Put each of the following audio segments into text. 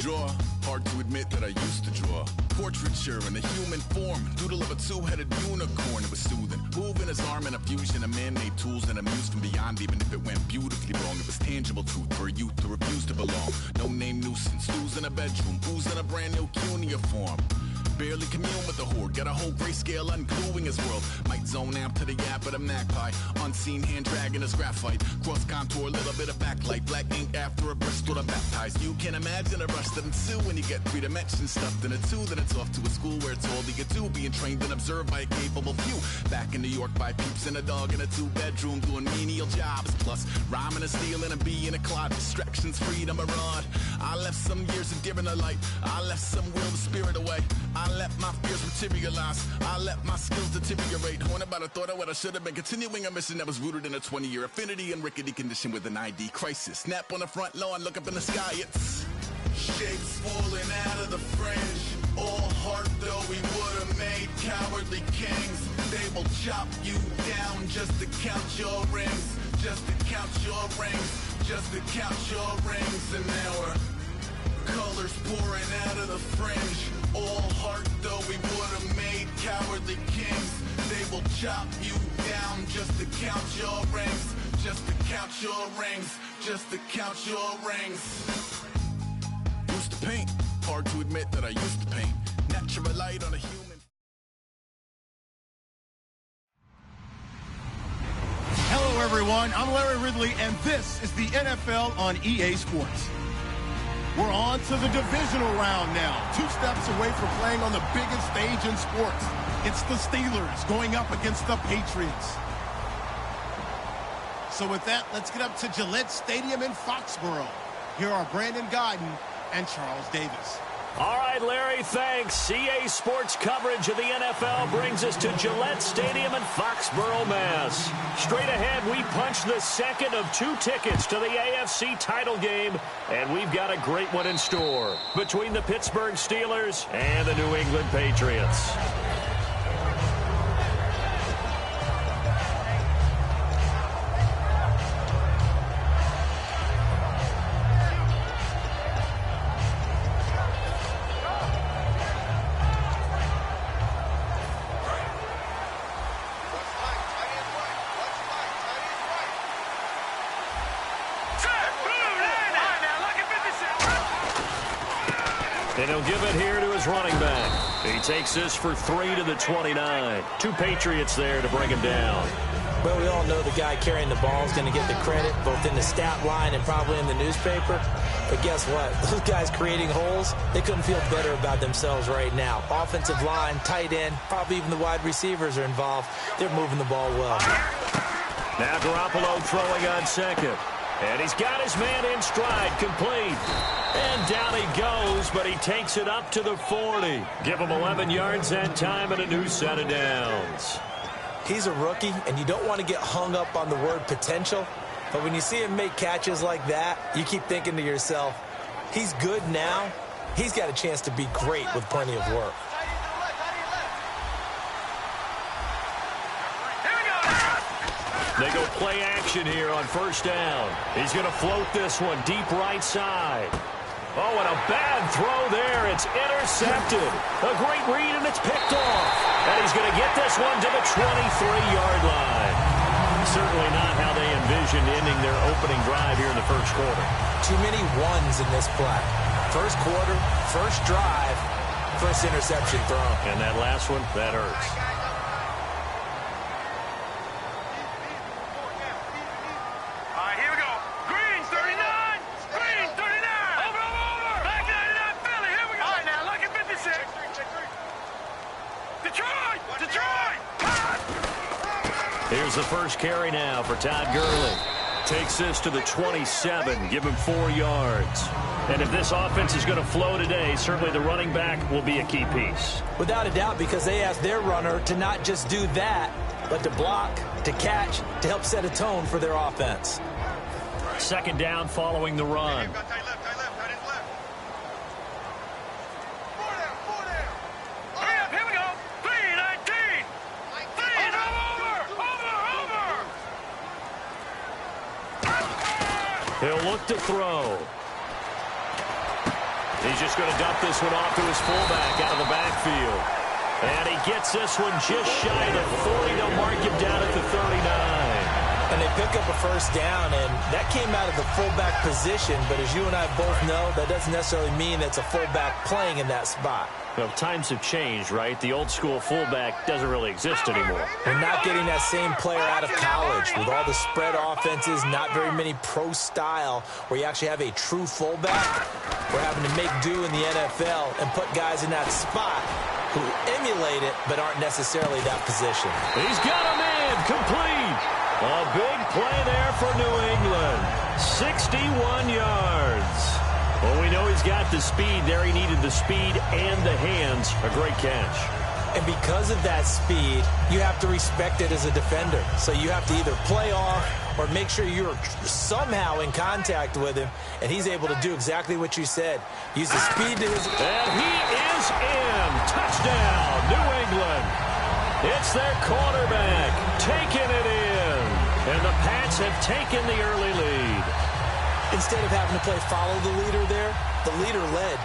draw. Hard to admit that I used to draw. Portraiture in a human form. Doodle of a two-headed unicorn. It was soothing. Moving his arm in a fusion of man-made tools and a muse from beyond. Even if it went beautifully wrong, it was tangible truth for a youth to refuse to belong. No name nuisance. Who's in a bedroom? Who's in a brand new cuneiform? Barely commune with the horde. Got a whole grayscale ungluing his world. Might zone amp to the yap of the magpie. Unseen hand dragging his graphite. Cross contour, little bit of backlight. Black ink after a Bristol to baptize. You can imagine a rush that ensue when you get three dimensions stuffed in a two. Then it's off to a school where it's all you get to. Being trained and observed by a capable few. Back in New York by peeps and a dog in a two-bedroom doing menial jobs. Plus rhyming and stealing and being a clod. Distractions, freedom, a rod. I left some years of deer in the light. I left some will the spirit away. I let my fears materialize. I let my skills deteriorate. Horn about a thought of what I should have been. Continuing a mission that was rooted in a 20-year affinity and rickety condition with an ID crisis. Snap on the front lawn, look up in the sky. It's shapes falling out of the fringe. All heart though we would have made cowardly kings. They will chop you down just to count your rings. Just to count your rings. Just to count your rings. And now we're colors pouring out of the fringe. All heart though we would have made cowardly kings. They will chop you down just to count your rings. Just to count your rings. Just to count your rings. Used to paint. Hard to admit that I used to paint. Natural light on a human. Hello everyone, I'm Larry Ridley and this is the NFL on EA Sports. We're on to the divisional round now. 2 steps away from playing on the biggest stage in sports. It's the Steelers going up against the Patriots. So with that, let's get up to Gillette Stadium in Foxborough. Here are Brandon Godden and Charles Davis. All right, Larry, thanks. EA Sports coverage of the NFL brings us to Gillette Stadium in Foxborough, Mass. Straight ahead, we punch the second of 2 tickets to the AFC title game, and we've got a great one in store between the Pittsburgh Steelers and the New England Patriots. And he'll give it here to his running back. He takes this for 3 to the 29. 2 Patriots there to bring him down. Well, we all know the guy carrying the ball is going to get the credit, both in the stat line and probably in the newspaper. But guess what? Those guys creating holes, they couldn't feel better about themselves right now. Offensive line, tight end, probably even the wide receivers are involved. They're moving the ball well. Now Garoppolo throwing on second. And he's got his man in stride, complete. And down he goes, but he takes it up to the 40. Give him 11 yards that time and a new set of downs. He's a rookie, and you don't want to get hung up on the word potential. But when you see him make catches like that, you keep thinking to yourself, he's good now. He's got a chance to be great with plenty of work. They go play action here on first down. He's going to float this one deep right side. Oh, and a bad throw there. It's intercepted. A great read, and it's picked off. And he's going to get this one to the 23-yard line. Certainly not how they envisioned ending their opening drive here in the first quarter. Too many ones in this play. First quarter, first drive, first interception thrown. And that last one, that hurts. Here's the first carry now for Todd Gurley. Takes this to the 27, give him 4 yards. And if this offense is going to flow today, certainly the running back will be a key piece. Without a doubt, because they asked their runner to not just do that, but to block, to catch, to help set a tone for their offense. Second down following the run. He'll look to throw. He's just going to dump this one off to his fullback out of the backfield. And he gets this one just shy of the 40. They'll mark him down at the 39. And they pick up a first down, and that came out of the fullback position. But as you and I both know, that doesn't necessarily mean that's a fullback playing in that spot. Well, times have changed, right? The old-school fullback doesn't really exist anymore. We're not getting that same player out of college. With all the spread offenses, not very many pro style where you actually have a true fullback. We're having to make do in the NFL and put guys in that spot who emulate it but aren't necessarily that position. He's got a man complete. A big play there for New England. 61 yards. Well, we know he's got the speed there. He needed the speed and the hands. A great catch. And because of that speed, you have to respect it as a defender. So you have to either play off or make sure you're somehow in contact with him, and he's able to do exactly what you said. Use the speed to his... And he is in. Touchdown, New England. It's their quarterback taking it in. And the Pats have taken the early lead. Instead of having to play follow the leader there, the leader led.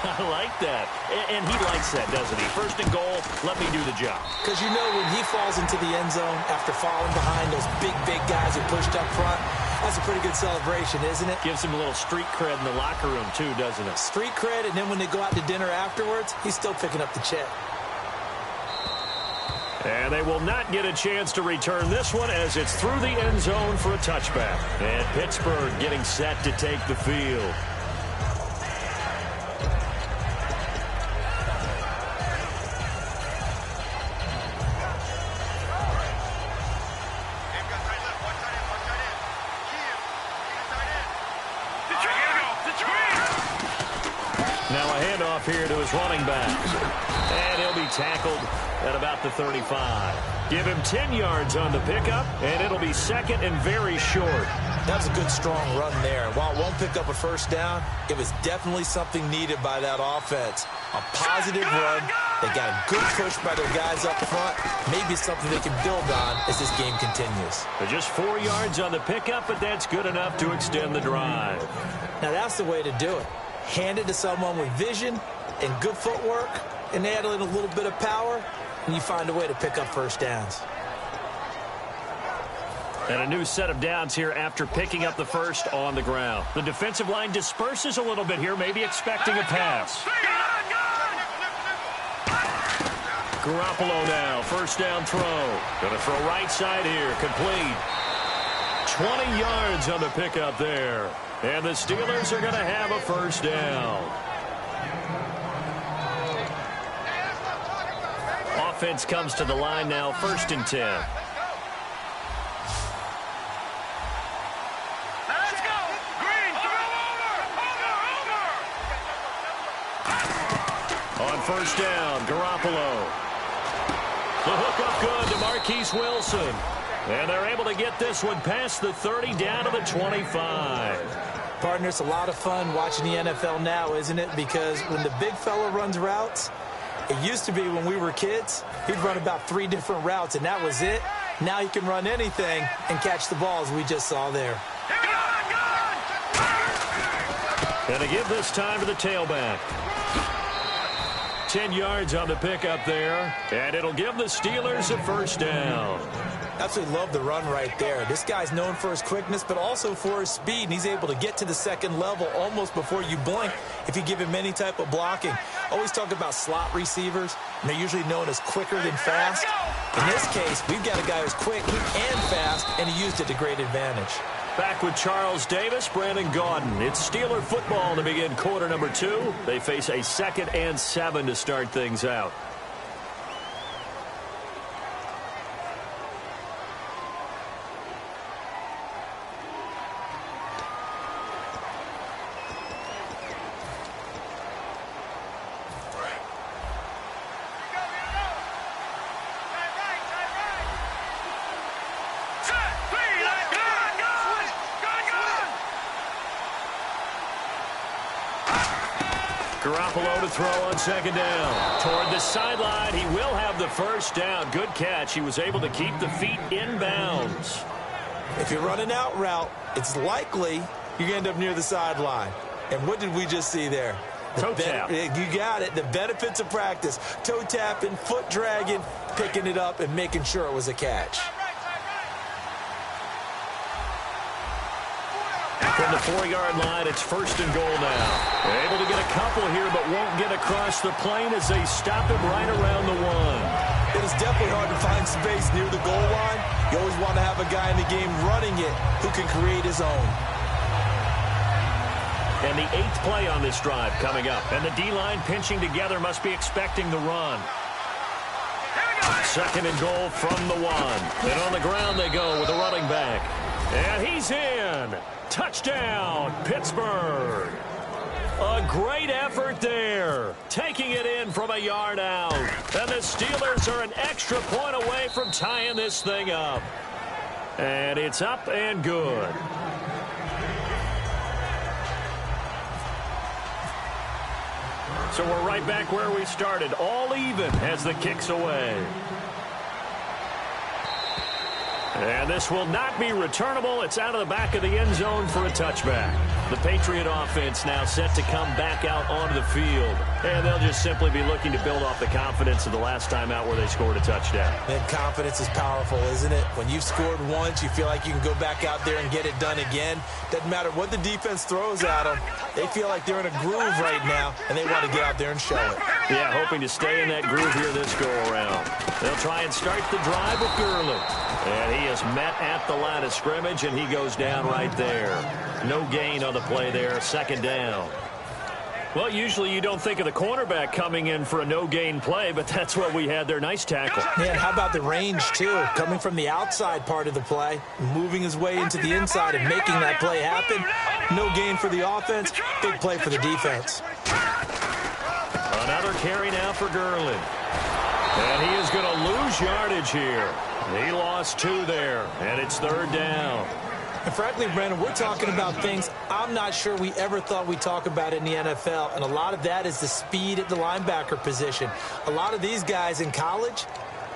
I like that. And he likes that, doesn't he? First and goal, let me do the job. Because you know when he falls into the end zone after falling behind those big guys who pushed up front, that's a pretty good celebration, isn't it? Gives him a little street cred in the locker room, too, doesn't it? Street cred, and then when they go out to dinner afterwards, he's still picking up the check. And they will not get a chance to return this one as it's through the end zone for a touchback. And Pittsburgh getting set to take the field. Now a handoff here to his running back. And he'll be tackled at about the 35. Give him 10 yards on the pickup, and it'll be second and very short. That was a good, strong run there. While it won't pick up a first down, it was definitely something needed by that offense. A positive run. They got a good push by their guys up front. Maybe something they can build on as this game continues. They're just 4 yards on the pickup, but that's good enough to extend the drive. Now, that's the way to do it. Hand it to someone with vision and good footwork, and add in a little bit of power, and you find a way to pick up first downs. And a new set of downs here after picking up the first on the ground. The defensive line disperses a little bit here, maybe expecting a pass. Garoppolo now, first down throw. Going to throw right side here, complete. 20 yards on the pickup there. And the Steelers are going to have a first down. Offense comes to the line now, first and 10. Let's go! Green, over! On first down, Garoppolo. The hook up good to Marquise Wilson. And they're able to get this one past the 30 down to the 25. Partner, it's a lot of fun watching the NFL now, isn't it? Because when the big fella runs routes, it used to be when we were kids, he'd run about 3 different routes, and that was it. Now he can run anything and catch the ball, as we just saw there. And to give this time to the tailback. 10 yards on the pickup there, and it'll give the Steelers a first down. Absolutely love the run right there. This guy's known for his quickness, but also for his speed, and he's able to get to the second level almost before you blink if you give him any type of blocking. Always talk about slot receivers, and they're usually known as quicker than fast. In this case, we've got a guy who's quick and fast, and he used it to great advantage. Back with Charles Davis, Brandon Gaudin. It's Steeler football to begin quarter number 2. They face a 2nd and 7 to start things out. Garoppolo to throw on second down. Toward the sideline, he will have the first down. Good catch. He was able to keep the feet in bounds. If you're running out route, it's likely you're going to end up near the sideline. And what did we just see there? Toe tap. You got it. The benefits of practice. Toe tapping, foot dragging, picking it up, and making sure it was a catch. From the 4-yard line, it's 1st and goal now. Able to get a couple here, but won't get across the plane as they stop him right around the 1. It is definitely hard to find space near the goal line. You always want to have a guy in the game running it who can create his own. And the 8th play on this drive coming up. And the D-line pinching together must be expecting the run. 2nd and goal from the 1. And on the ground they go with the running back. And he's in. Touchdown, Pittsburgh. A great effort there. Taking it in from a yard out. And the Steelers are an extra point away from tying this thing up. And it's up and good. So we're right back where we started. All even as the kick's away. And this will not be returnable. It's out of the back of the end zone for a touchback. The Patriot offense now set to come back out onto the field. And they'll just simply be looking to build off the confidence of the last time out where they scored a touchdown. And confidence is powerful, isn't it? When you've scored once, you feel like you can go back out there and get it done again. Doesn't matter what the defense throws at them. They feel like they're in a groove right now, and they want to get out there and show it. Yeah, hoping to stay in that groove here this go-around. They'll try and start the drive with Gurley. And he is met at the line of scrimmage, and he goes down right there. No gain on the play there, 2nd down. Well, usually you don't think of the cornerback coming in for a no-gain play, but that's what we had there. Nice tackle. Man, how about the range, too? Coming from the outside part of the play, moving his way into the inside and making that play happen. No gain for the offense, big play for the defense. Another carry now for Gurley. And he is going to lose yardage here. He lost 2 there, and it's 3rd down. And frankly, Brandon, we're talking about things I'm not sure we ever thought we'd talk about in the NFL, and a lot of that is the speed at the linebacker position. A lot of these guys in college,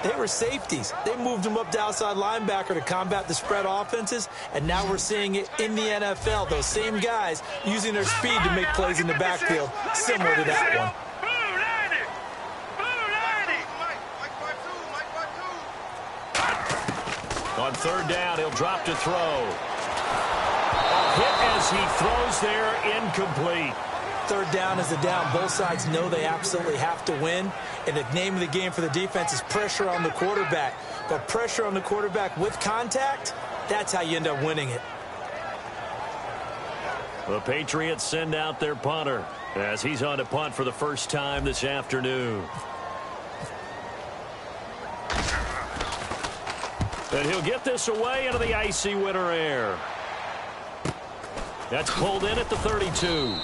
they were safeties. They moved them up to outside linebacker to combat the spread offenses, and now we're seeing it in the NFL. Those same guys using their speed to make plays in the backfield, similar to that one. On 3rd down, he'll drop to throw. A hit as he throws there, incomplete. 3rd down is the down. Both sides know they absolutely have to win. And the name of the game for the defense is pressure on the quarterback. But pressure on the quarterback with contact, that's how you end up winning it. The Patriots send out their punter as he's on to punt for the first time this afternoon. And he'll get this away into the icy winter air. That's pulled in at the 32.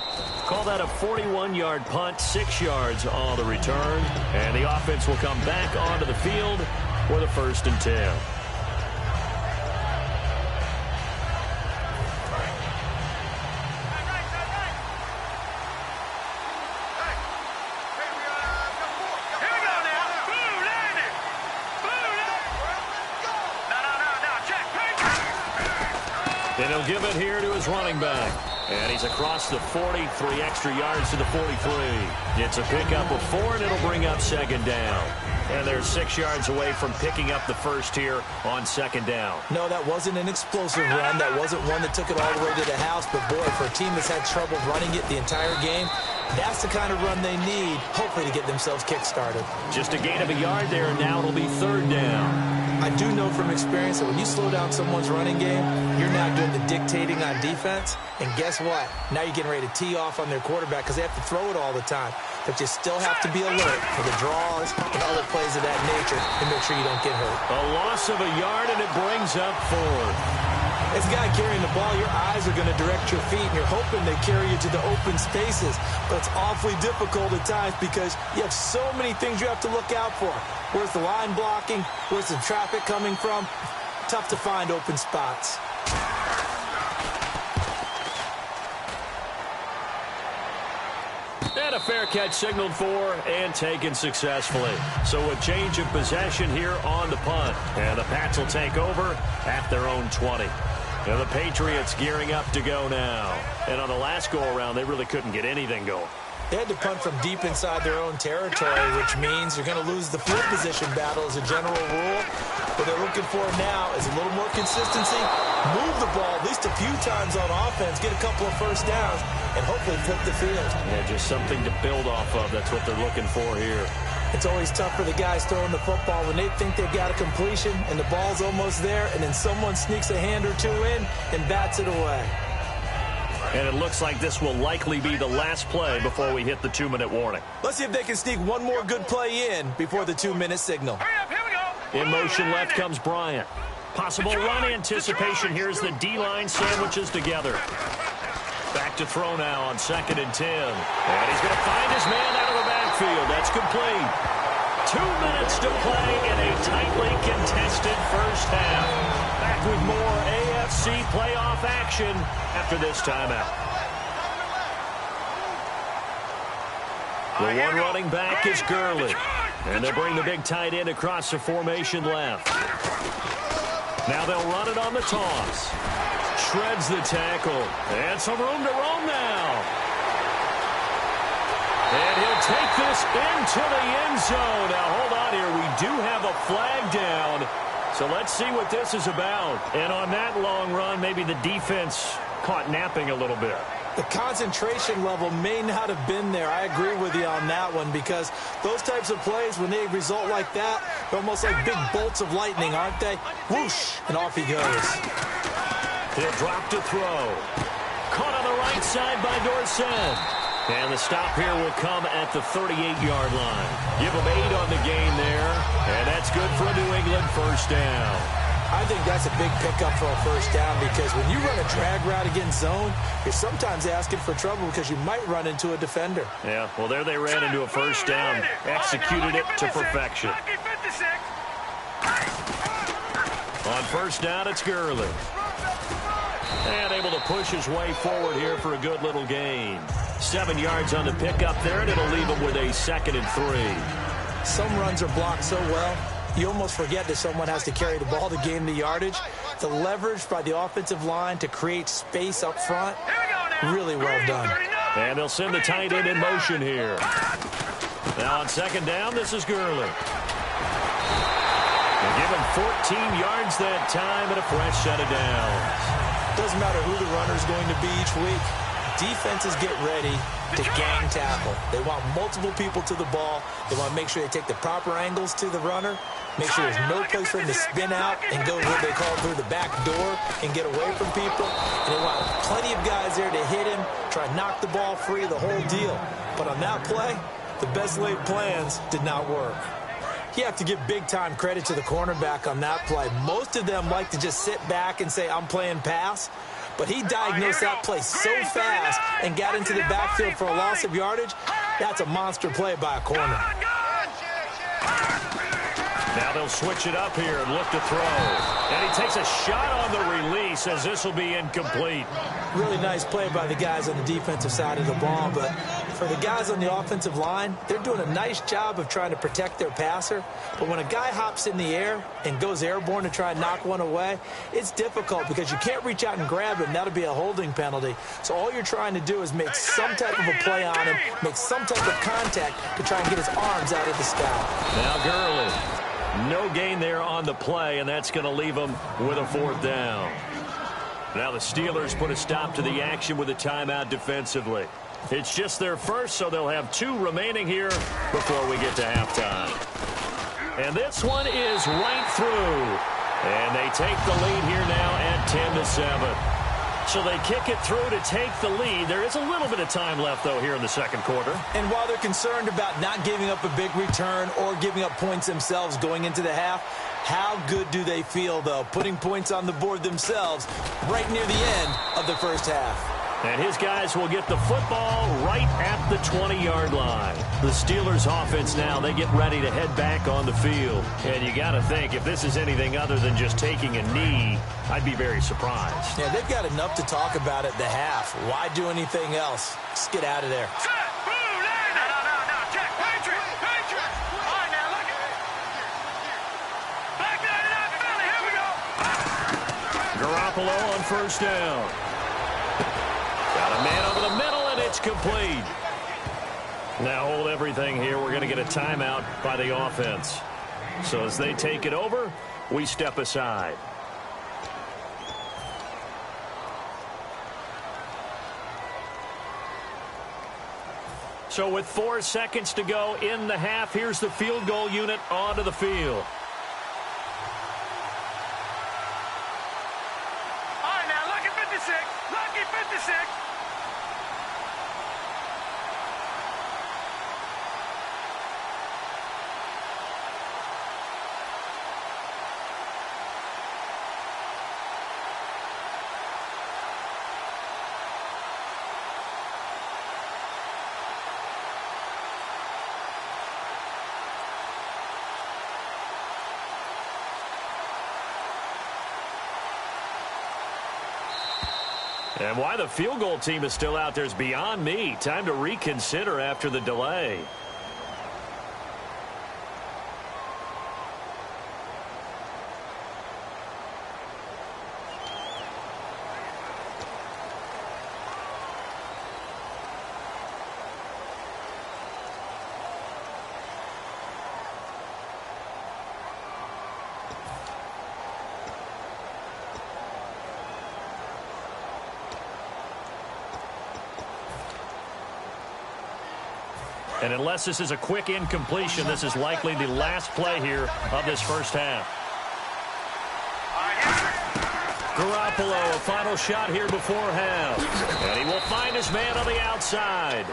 Call that a 41-yard punt, 6 yards on the return. And the offense will come back onto the field for the 1st and 10. And he'll give it here to his running back. And he's across the 40, 3 extra yards to the 43. It's a pickup of 4, and it'll bring up 2nd down. And they're 6 yards away from picking up the first here on 2nd down. No, that wasn't an explosive run. That wasn't one that took it all the way to the house. But, boy, for a team that's had trouble running it the entire game, that's the kind of run they need, hopefully, to get themselves kick-started. Just a gain of a yard there, and now it'll be 3rd down. I do know from experience that when you slow down someone's running game, you're now doing the dictating on defense. And guess what? Now you're getting ready to tee off on their quarterback because they have to throw it all the time. But you still have to be alert for the draws and other plays of that nature and make sure you don't get hurt. A loss of a yard, and it brings up 4th. As a guy carrying the ball, your eyes are going to direct your feet, and you're hoping they carry you to the open spaces. But it's awfully difficult at times because you have so many things you have to look out for. Where's the line blocking? Where's the traffic coming from? Tough to find open spots. And a fair catch signaled for and taken successfully. So a change of possession here on the punt. And the Pats will take over at their own 20. And the Patriots gearing up to go now. And on the last go-around, they really couldn't get anything going. They had to punt from deep inside their own territory, which means you're going to lose the field position battle as a general rule. What they're looking for now is a little more consistency, move the ball at least a few times on offense, get a couple of first downs, and hopefully flip the field. Yeah, just something to build off of. That's what they're looking for here. It's always tough for the guys throwing the football when they think they've got a completion and the ball's almost there, and then someone sneaks a hand or two in and bats it away. And it looks like this will likely be the last play before we hit the 2-minute warning. Let's see if they can sneak one more good play in before the 2-minute signal. Hurry up, here we go. In motion left comes Bryant. Possible run anticipation. Here's the D-line sandwiches together. Back to throw now on 2nd and 10. And he's going to find his man out of the backfield. That's complete. 2 minutes to play in a tightly contested first half. Back with more AFC playoff action after this timeout. The one running back is Gurley. And they'll bring the big tight end across the formation left. Now they'll run it on the toss. Shreds the tackle. And some room to roam now. And he'll take this into the end zone. Now, hold on here. We do have a flag down. So let's see what this is about. And on that long run, maybe the defense caught napping a little bit. The concentration level may not have been there. I agree with you on that one because those types of plays, when they result like that, they're almost like big bolts of lightning, aren't they? Whoosh, and off he goes. He'll drop to throw. Caught on the right side by Dorsett. And the stop here will come at the 38-yard line. Give them 8 on the game there. And that's good for a New England first down. I think that's a big pickup for a first down because when you run a drag route against zone, you're sometimes asking for trouble because you might run into a defender. Yeah, well, there they ran into a first down. Executed it to perfection. On first down, it's Gurley. And able to push his way forward here for a good little gain. 7 yards on the pickup there, and it'll leave him with a 2nd and 3. Some runs are blocked so well, you almost forget that someone has to carry the ball to gain the yardage. The leverage by the offensive line to create space up front, really well done. And they'll send the tight end in motion here. Now on 2nd down, this is Gurley. They give him 14 yards that time and a fresh set of downs. Doesn't matter who the runner is going to be each week. Defenses get ready to gang tackle. They want multiple people to the ball. They want to make sure they take the proper angles to the runner. Make sure there's no place for him to spin out and go what they call through the back door and get away from people. And they want plenty of guys there to hit him, try to knock the ball free, the whole deal. But on that play, the best laid plans did not work. You have to give big-time credit to the cornerback on that play. Most of them like to just sit back and say, I'm playing pass. But he diagnosed that play so fast and got into the backfield for a loss of yardage. That's a monster play by a corner. Now they'll switch it up here and look to throw. And he takes a shot on the release as this will be incomplete. Really nice play by the guys on the defensive side of the ball, but for the guys on the offensive line, they're doing a nice job of trying to protect their passer. But when a guy hops in the air and goes airborne to try and knock one away, it's difficult because you can't reach out and grab him. That'll be a holding penalty. So all you're trying to do is make some type of a play on him, make some type of contact to try and get his arms out of the sky. Now Gurley. No gain there on the play, and that's going to leave them with a 4th down. Now the Steelers put a stop to the action with a timeout defensively. It's just their first, so they'll have 2 remaining here before we get to halftime. And this one is right through. And they take the lead here now at 10-7. So they kick it through to take the lead. There is a little bit of time left, though, here in the 2nd quarter. And while they're concerned about not giving up a big return or giving up points themselves going into the half, how good do they feel, though, putting points on the board themselves right near the end of the first half? And his guys will get the football right at the 20-yard line. The Steelers offense now, they get ready to head back on the field. And you got to think, if this is anything other than just taking a knee, I'd be very surprised. Yeah, they've got enough to talk about at the half. Why do anything else? Just get out of there. Garoppolo on first down. Got a man over the middle, and it's complete. Now hold everything here. We're going to get a timeout by the offense. So as they take it over, we step aside. So with 4 seconds to go in the half, here's the field goal unit onto the field. All right, now, lucky 56. Lucky 56. And why the field goal team is still out there is beyond me. Time to reconsider after the delay. And unless this is a quick incompletion, this is likely the last play here of this first half. Garoppolo, a final shot here before half. And he will find his man on the outside.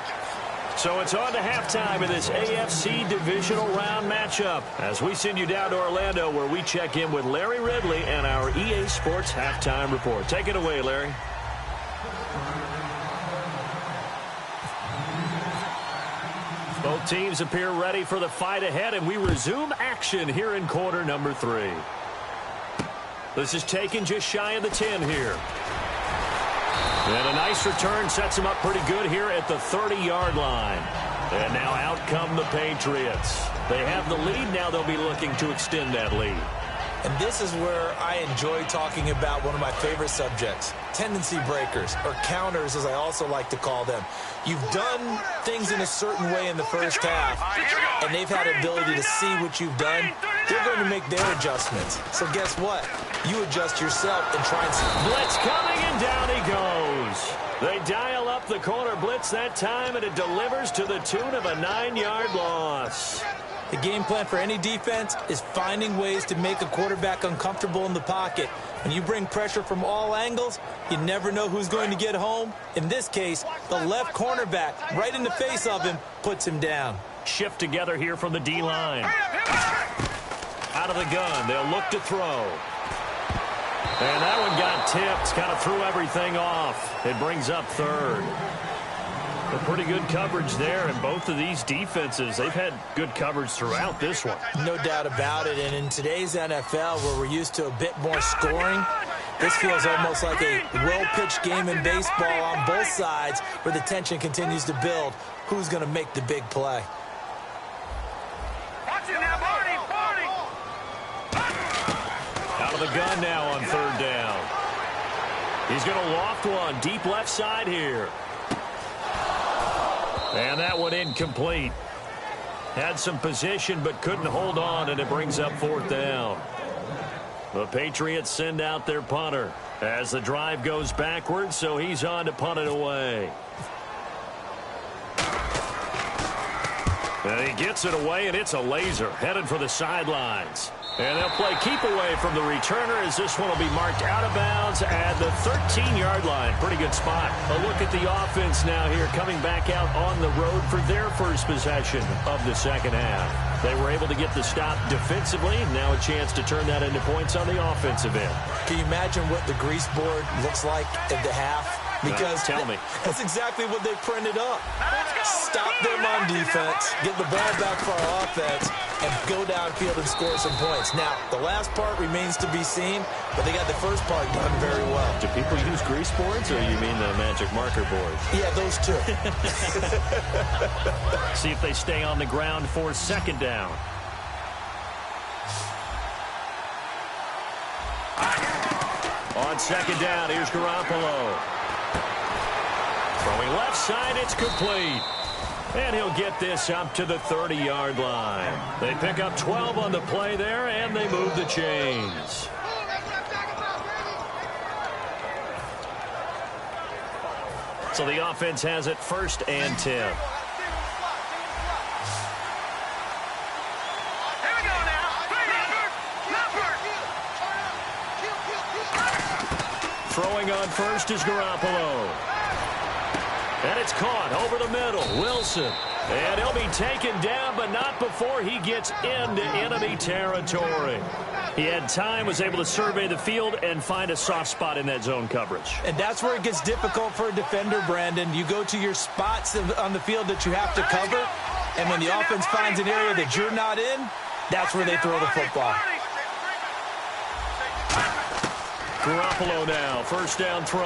So it's on to halftime in this AFC divisional round matchup as we send you down to Orlando where we check in with Larry Ridley and our EA Sports halftime report. Take it away, Larry. Both teams appear ready for the fight ahead, and we resume action here in quarter number 3. This is taken just shy of the 10 here. And a nice return sets him up pretty good here at the 30-yard line. And now out come the Patriots. They have the lead. Now they'll be looking to extend that lead. And this is where I enjoy talking about one of my favorite subjects, tendency breakers, or counters as I also like to call them. You've done things in a certain way in the first half, and they've had the ability to see what you've done. They're going to make their adjustments. So guess what? You adjust yourself and try and see. Blitz coming, and down he goes. They dial up the corner blitz that time, and it delivers to the tune of a 9-yard loss. The game plan for any defense is finding ways to make a quarterback uncomfortable in the pocket. When you bring pressure from all angles, you never know who's going to get home. In this case, the left cornerback, right in the face of him, puts him down. Shift together here from the D-line. Out of the gun, they'll look to throw. And that one got tipped, kind of threw everything off. It brings up third. A pretty good coverage there, and both of these defenses, they've had good coverage throughout this one. No doubt about it, and in today's NFL, where we're used to a bit more scoring, this feels almost like a well-pitched game in baseball on both sides, where the tension continues to build. Who's going to make the big play? Watch it now, Barney, Barney. Out of the gun now on third down. He's going to loft one deep left side here. And that one incomplete. Had some position but couldn't hold on, and it brings up fourth down. The Patriots send out their punter as the drive goes backwards, so he's on to punt it away. And he gets it away, and it's a laser headed for the sidelines. And they'll play keep away from the returner as this one will be marked out of bounds at the 13-yard line. Pretty good spot. A look at the offense now here coming back out on the road for their first possession of the second half. They were able to get the stop defensively. Now a chance to turn that into points on the offensive end. Can you imagine what the grease board looks like at the half? Because tell me. That's exactly what they printed up. Stop them on defense, get the ball back for our offense, and go downfield and score some points. Now, the last part remains to be seen, but they got the first part done very well. Do people use grease boards, or you mean the magic marker board? Yeah, those two. See if they stay on the ground for second down. On second down, here's Garoppolo. Throwing left side, it's complete. And he'll get this up to the 30-yard line. They pick up 12 on the play there, and they move the chains. So the offense has it 1st and 10. Throwing on first is Garoppolo. And it's caught over the middle. Wilson. And he'll be taken down, but not before he gets into enemy territory. He had time, was able to survey the field and find a soft spot in that zone coverage. And that's where it gets difficult for a defender, Brandon. You go to your spots on the field that you have to cover, and when the offense finds an area that you're not in, that's where they throw the football. Garoppolo now, 1st down throw.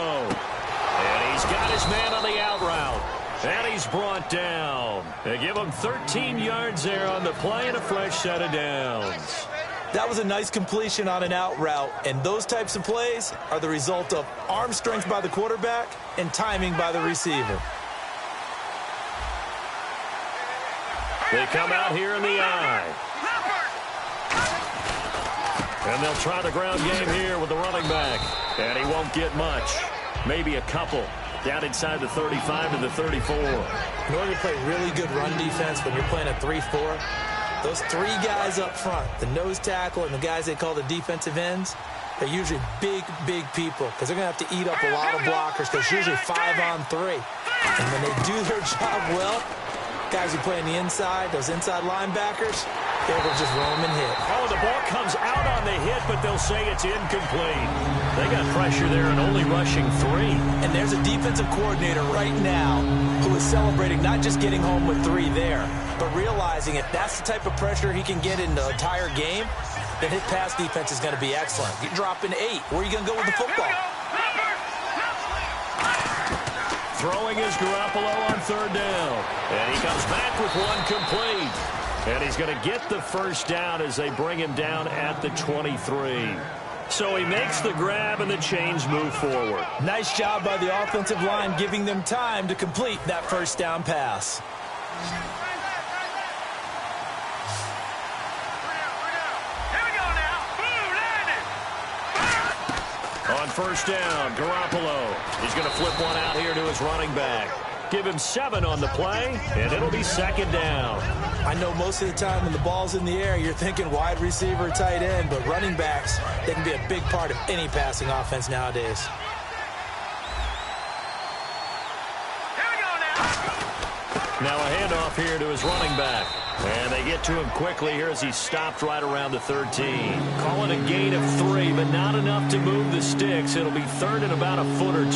And he's got his man on the out route. And he's brought down. They give him 13 yards there on the play and a fresh set of downs. That was a nice completion on an out route, and those types of plays are the result of arm strength by the quarterback and timing by the receiver. They come out here in the eye. And they'll try the ground game here with the running back. And he won't get much. Maybe a couple. Down inside the 35 to the 34. In order to play really good run defense when you're playing a 3-4, those 3 guys up front, the nose tackle and the guys they call the defensive ends, they're usually big, big people because they're going to have to eat up a lot of blockers because it's usually 5-on-3. And when they do their job well, guys who play on the inside, those inside linebackers, they will just roam and hit. Oh, the ball comes out on the hit, but they'll say it's incomplete. They got pressure there and only rushing 3. And there's a defensive coordinator right now who is celebrating not just getting home with 3 there, but realizing if that's the type of pressure he can get in the entire game, then his pass defense is going to be excellent. You're dropping 8. Where are you going to go with the football? Throwing is Garoppolo on 3rd down. And he comes back with 1 complete. And he's going to get the 1st down as they bring him down at the 23. So he makes the grab and the chains move forward. Nice job by the offensive line giving them time to complete that 1st down pass. On 1st down, Garoppolo. He's going to flip one out here to his running back. Give him 7 on the play, and it'll be 2nd down. I know most of the time when the ball's in the air, you're thinking wide receiver, tight end, but running backs, they can be a big part of any passing offense nowadays. Now a handoff here to his running back. And they get to him quickly here as he stopped right around the 13. Calling a gain of 3, but not enough to move the sticks. It'll be 3rd and about a foot or 2.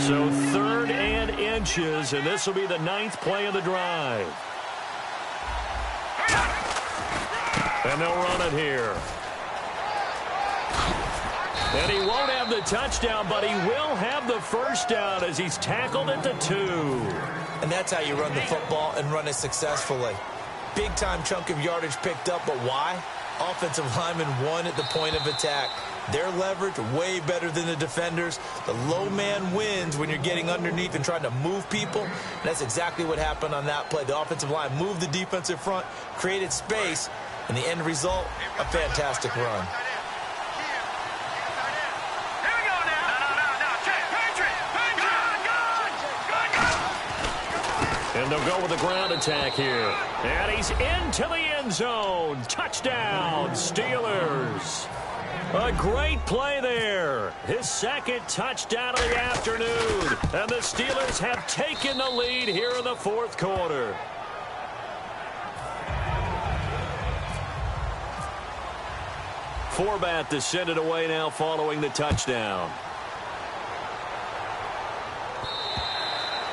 So 3rd and inches, and this will be the 9th play of the drive. And they'll run it here. And he won't have the touchdown, but he will have the 1st down as he's tackled at the 2. And that's how you run the football and run it successfully. Big-time chunk of yardage picked up, but why? Offensive lineman won at the point of attack. Their leverage way better than the defenders. The low man wins when you're getting underneath and trying to move people. And that's exactly what happened on that play. The offensive line moved the defensive front, created space, and the end result, a fantastic run. And they'll go with a ground attack here. And he's into the end zone. Touchdown, Steelers. A great play there. His 2nd touchdown of the afternoon. And the Steelers have taken the lead here in the 4th quarter. Forbat to send it away now following the touchdown.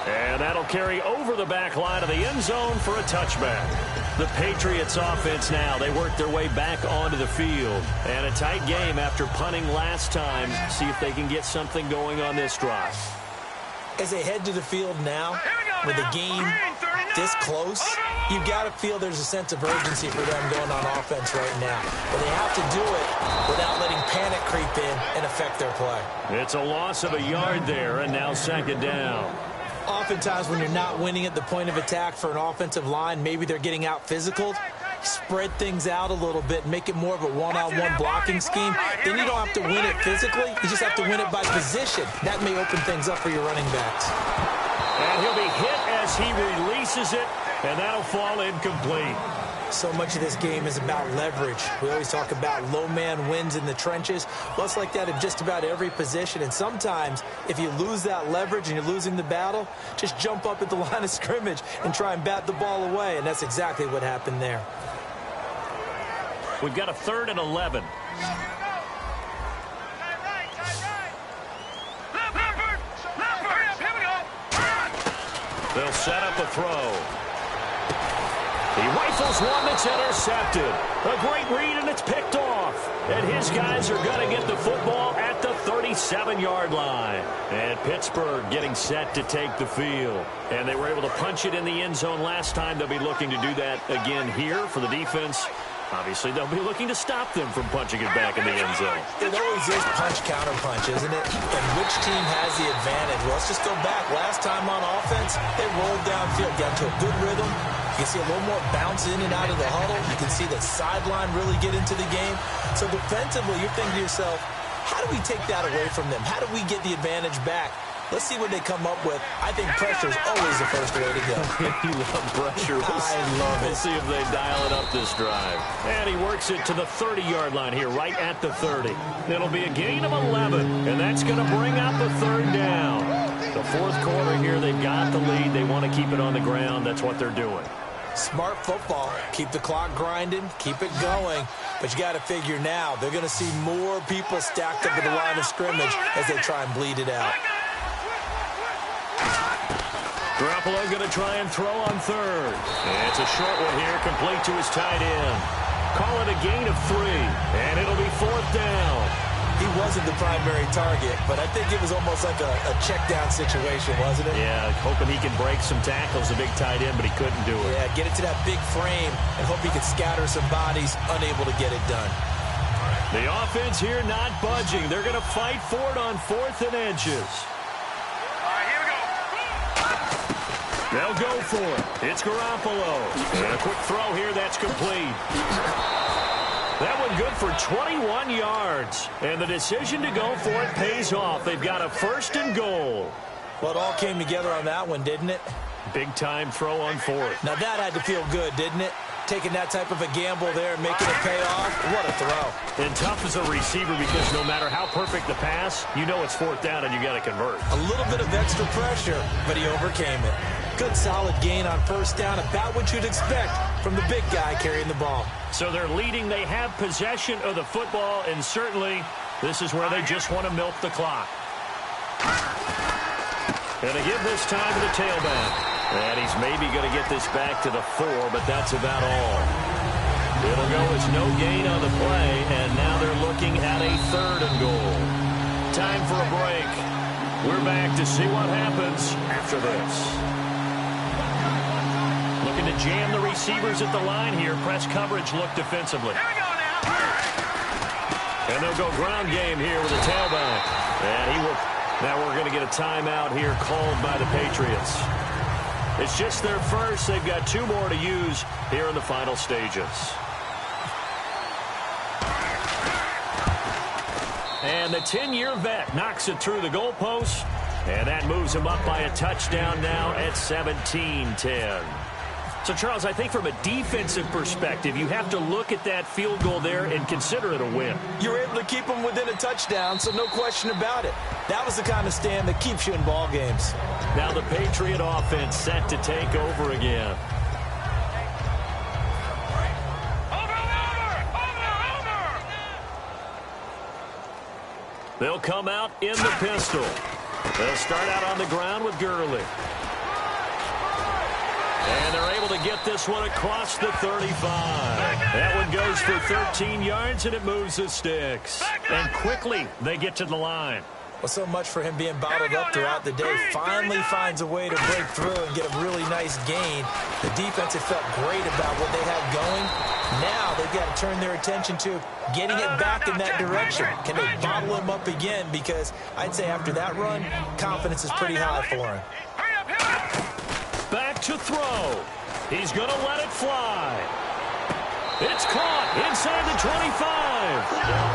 And that'll carry over the back line of the end zone for a touchback. The Patriots offense now, they work their way back onto the field. And a tight game after punting last time. See if they can get something going on this drive. As they head to the field now, with the game this close, you've got to feel there's a sense of urgency for them going on offense right now. But they have to do it without letting panic creep in and affect their play. It's a loss of a yard there, and now second down. Oftentimes when you're not winning at the point of attack for an offensive line, maybe they're getting out physical. Spread things out a little bit, make it more of a one-on-one blocking scheme. Then you don't have to win it physically. You just have to win it by position. That may open things up for your running backs. And he'll be hit as he releases it, and that'll fall incomplete. So much of this game is about leverage. We always talk about low man wins in the trenches. Well, it's like that in just about every position. And sometimes, if you lose that leverage and you're losing the battle, just jump up at the line of scrimmage and try and bat the ball away. And that's exactly what happened there. We've got a 3rd and 11. They'll set up a throw. He rifles one that's intercepted. A great read, and it's picked off. And his guys are going to get the football at the 37-yard line. And Pittsburgh getting set to take the field. And they were able to punch it in the end zone last time. They'll be looking to do that again here for the defense. Obviously, they'll be looking to stop them from punching it back in the end zone. It always is punch-counter-punch, isn't it? And which team has the advantage? Well, let's just go back. Last time on offense, they rolled downfield, got to a good rhythm. You can see a little more bounce in and out of the huddle. You can see the sideline really get into the game. So defensively, you're thinking to yourself, how do we take that away from them? How do we get the advantage back? Let's see what they come up with. I think pressure is always the first way to go. You love pressure. I love it. We'll see if they dial it up this drive. And he works it to the 30-yard line here, right at the 30. It'll be a gain of 11, and that's going to bring out the 3rd down. The 4th quarter here, they've got the lead. They want to keep it on the ground. That's what they're doing. Smart football. Keep the clock grinding. Keep it going. But you got to figure now, they're going to see more people stacked up at the line of scrimmage as they try and bleed it out. Garoppolo going to try and throw on 3rd. And it's a short one here, complete to his tight end. Call it a gain of 3, and it'll be 4th down. He wasn't the primary target, but I think it was almost like a check-down situation, wasn't it? Yeah, hoping he can break some tackles, a big tight end, but he couldn't do it. Yeah, get it to that big frame and hope he can scatter some bodies, unable to get it done. The offense here not budging. They're going to fight for it on 4th and inches. They'll go for it. It's Garoppolo. And a quick throw here. That's complete. That one good for 21 yards. And the decision to go for it pays off. They've got a 1st and goal. Well, it all came together on that one, didn't it? Big-time throw on 4th. Now, that had to feel good, didn't it? Taking that type of a gamble there and making it pay off. What a throw. And tough as a receiver because no matter how perfect the pass, you know it's 4th down and you got to convert. A little bit of extra pressure, but he overcame it. Good solid gain on 1st down, about what you'd expect from the big guy carrying the ball. So they're leading. They have possession of the football, and certainly this is where they just want to milk the clock. And they give this time to the tailback. And he's maybe going to get this back to the 4, but that's about all. It'll go as no gain on the play, and now they're looking at a 3rd and goal. Time for a break. We're back to see what happens after this. Looking to jam the receivers at the line here. Press coverage look defensively. Here we go now. And they'll go ground game here with a tailback. And he will. Now we're going to get a timeout here called by the Patriots. It's just their first. They've got 2 more to use here in the final stages. And the 10-year vet knocks it through the goalpost. And that moves him up by a touchdown now at 17-10. So, Charles, I think from a defensive perspective, you have to look at that field goal there and consider it a win. You were able to keep them within a touchdown, so no question about it. That was the kind of stand that keeps you in ball games. Now the Patriot offense set to take over again. They'll come out in the pistol. They'll start out on the ground with Gurley. And they're able to get this one across the 35. That one goes for 13 yards, and it moves the sticks. And quickly, they get to the line. Well, so much for him being bottled up throughout the day. Finally finds a way to break through and get a really nice gain. The defense had felt great about what they had going. Now they've got to turn their attention to getting it back in that direction. Can they bottle him up again? Because I'd say after that run, confidence is pretty high for him. Back to throw. He's going to let it fly. It's caught inside the 25.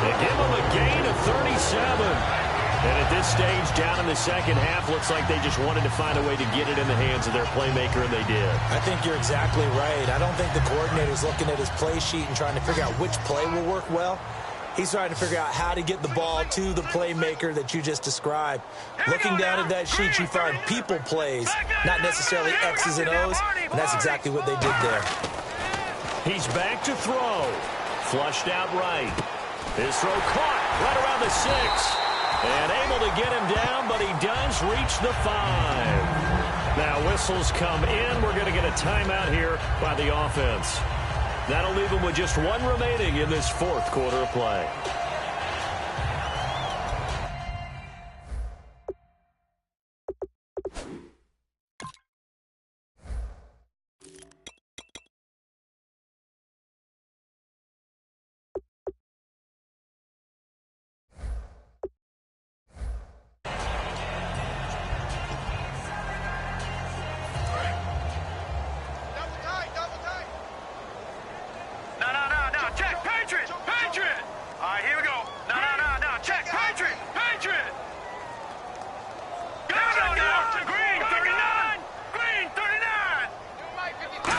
They give him a gain of 37. And at this stage, down in the second half, looks like they just wanted to find a way to get it in the hands of their playmaker, and they did. I think you're exactly right. I don't think the coordinator's looking at his play sheet and trying to figure out which play will work well. He's trying to figure out how to get the ball to the playmaker that you just described. Looking down at that sheet, you find people plays, not necessarily X's and O's, and that's exactly what they did there. He's back to throw. Flushed out right. His throw caught right around the 6. And able to get him down, but he does reach the 5. Now whistles come in. We're going to get a timeout here by the offense. That'll leave him with just one remaining in this fourth quarter of play.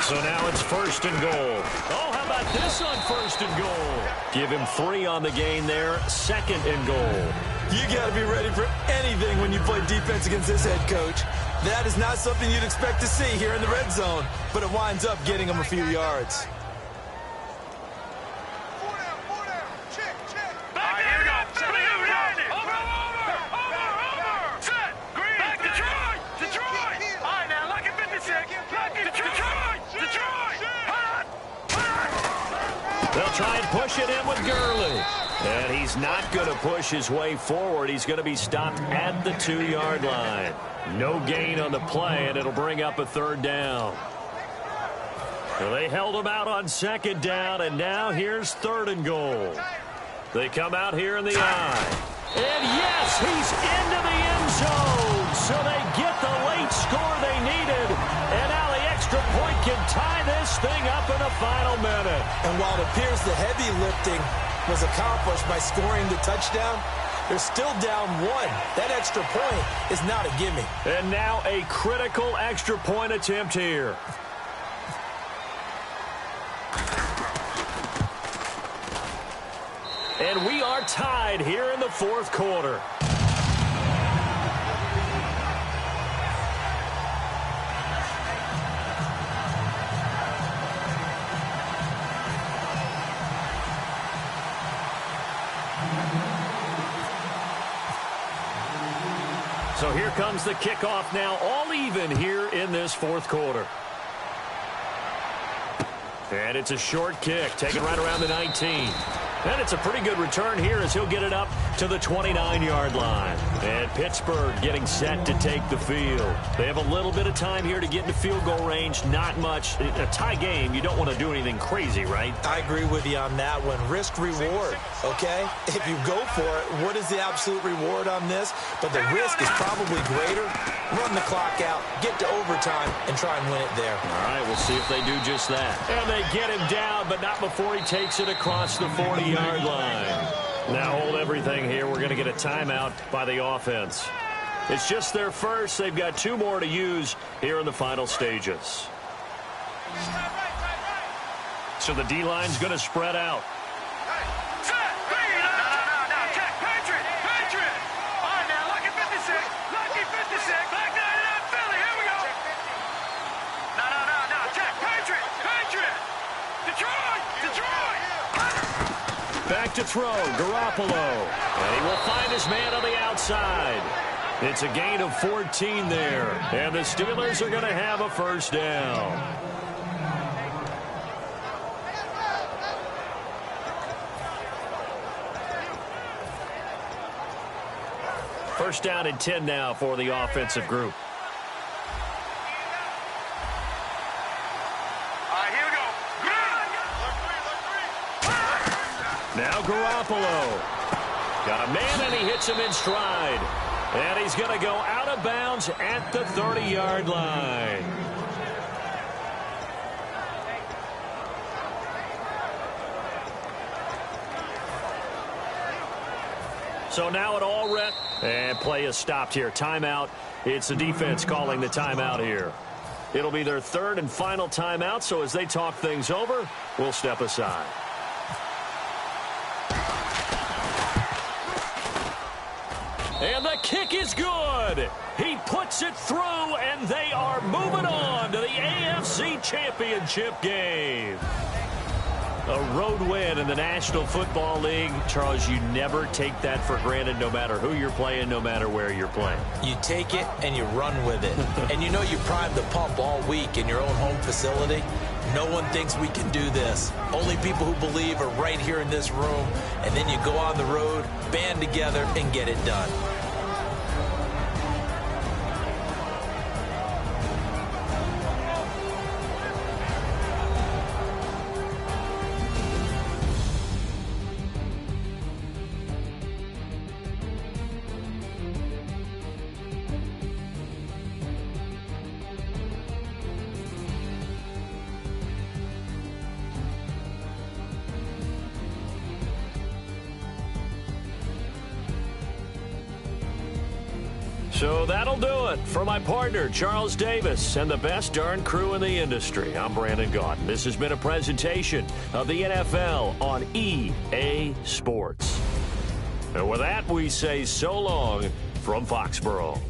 So now it's 1st and goal. Oh, how about this on 1st and goal? Give him 3 on the gain there. 2nd and goal. You got to be ready for anything when you play defense against this head coach. That is not something you'd expect to see here in the red zone, but it winds up getting him a few yards. They'll try and push it in with Gurley. And he's not going to push his way forward. He's going to be stopped at the 2-yard line. No gain on the play, and it'll bring up a 3rd down. So they held him out on 2nd down, and now here's 3rd and goal. They come out here in the eye. And yes, he's into the end zone. So they get the late score they needed. And now the extra point can tie this thing up in the final minute. And while it appears the heavy lifting was accomplished by scoring the touchdown, they're still down 1. That extra point is not a gimme. And now a critical extra point attempt here. And we are tied here in the 4th quarter. So here comes the kickoff now, all even here in this 4th quarter. And it's a short kick, taken right around the 19. And it's a pretty good return here as he'll get it up to the 29-yard line. And Pittsburgh getting set to take the field. They have a little bit of time here to get into field goal range. Not much. A tie game, you don't want to do anything crazy, right? I agree with you on that one. Risk-reward, okay? If you go for it, what is the absolute reward on this? But the risk is probably greater. Run the clock out, get to overtime, and try and win it there. All right, we'll see if they do just that. And they get him down, but not before he takes it across the 40-yard line. Now hold everything here. We're going to get a timeout by the offense. It's just their first. They've got 2 more to use here in the final stages. So the D-line's going to spread out. Back to throw, Garoppolo. And he will find his man on the outside. It's a gain of 14 there. And the Steelers are going to have a 1st down. First down and 10 now for the offensive group. Now Garoppolo. Got a man, and he hits him in stride. And he's going to go out of bounds at the 30-yard line. So now it all red. And play is stopped here. Timeout. It's the defense calling the timeout here. It'll be their third and final timeout, so as they talk things over, we'll step aside. And the kick is good. He puts it through, and they are moving on to the AFC Championship game. A road win in the National Football League. Charles, you never take that for granted, no matter who you're playing, no matter where you're playing. You take it and you run with it. And you know you primed the pump all week in your own home facility. No one thinks we can do this. Only people who believe are right here in this room. And then you go on the road, band together, and get it done. So that'll do it for my partner, Charles Davis, and the best darn crew in the industry. I'm Brandon Gaudin. This has been a presentation of the NFL on EA Sports. And with that, we say so long from Foxborough.